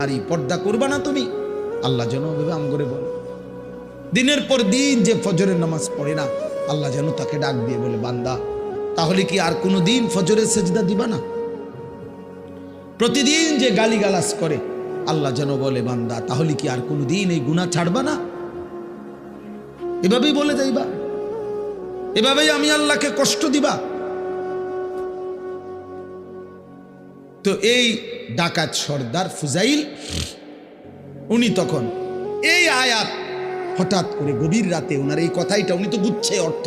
নারী, পর্দা করবা না তুমি? আল্লাহ যেন ওভাবে আম করে বলে। দিনের পর দিন যে ফজরের নামাজ পড়ে না, আল্লাহ যেন তাকে ডাক দিয়ে বলে, বান্দা তাহলে কি আর কোনো দিন ফজরের সেজদা দিবা না? প্রতিদিন যে গালিগালাজ করে, আল্লাহ যেন বলে, বান্দা তাহলে কি আর কোনো দিন এই গুনাহ ছাড়বা না? এভাবেই বলে যাইবা, এভাবেই আমি আল্লাহকে কষ্ট দিবা। তো এই ডাকাত সর্দার ফুজাইল, উনি তখন এই আয়াত হঠাৎ করে গভীর রাতে ওনার এই কথাইটা, উনি তো বুঝছে অর্থ,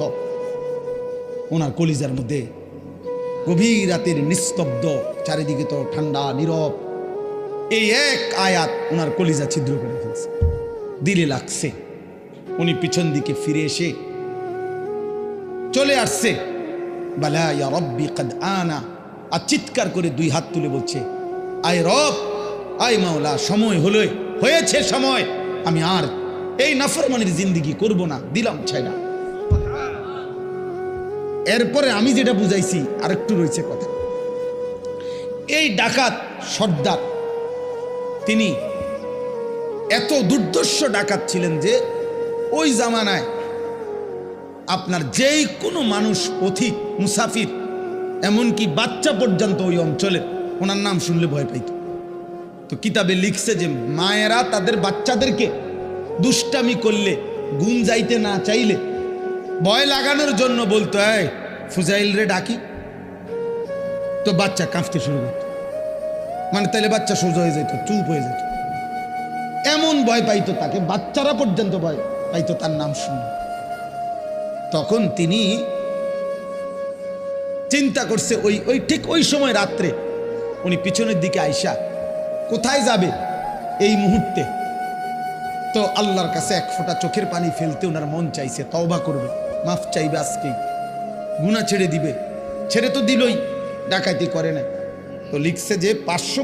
ওনার কলিজার মধ্যে গভীর রাতের নিস্তব্ধ, চারিদিকে তো ঠান্ডা নীরব, এই এক আয়াত ওনার কলিজা ছিদ্র করে ফেলছে, দিলে লাগছে। উনি পিছন দিকে ফিরে এসে চলে আসছে, বালা ইয়া রব্বি কদ আনা, আর চিৎকার করে দুই হাত তুলে বলছে, আয় রব, আয় মাওলা, সময় হলো, হয়েছে সময়, আমি আর এই নাফরমানির জিন্দেগি করব না, দিলাম ছাইড়া। এরপরে আমি যেটা বুঝাইছি আরেকটু রয়েছে কথা। এই ডাকাত সর্দার তিনি এত দুর্ধর্ষ ডাকাত ছিলেন যে ওই জামানায় আপনার যেই কোনো মানুষ, পথিক, মুসাফির, এমনকি বাচ্চা পর্যন্ত ওই অঞ্চলে ওনার নাম শুনলে ভয় পাইত। তো কিতাবে লিখছে যে মায়েরা তাদের বাচ্চাদেরকে দুষ্টামি করলে, ঘুম যাইতে না চাইলে ভয় লাগানোর জন্য বলতো, এই ফুজাইল রে ডাকি, তো বাচ্চা কাঁপতে শুরু করত, মানে তাইলে বাচ্চা সোজা হয়ে যেত, চুপ হয়ে যেত, এমন ভয় পাইতো তাকে, বাচ্চারা পর্যন্ত ভয় পাইতো তার নাম শুনে। তখন তিনি চিন্তা করছে, ওই ঠিক ওই সময় রাত্রে উনি পিছনের দিকে আইসা কোথায় যাবে এই মুহূর্তে, তো আল্লাহর কাছে এক ফোঁটা চোখের পানি ফেলতে ওনার মন চাইছে, তওবা করবে, মাফ চাইবে, আজকেই গুনাহ ছেড়ে দিবে। ছেড়ে তো দিলই, ডাকাতি করে না। তো লিখছে যে 500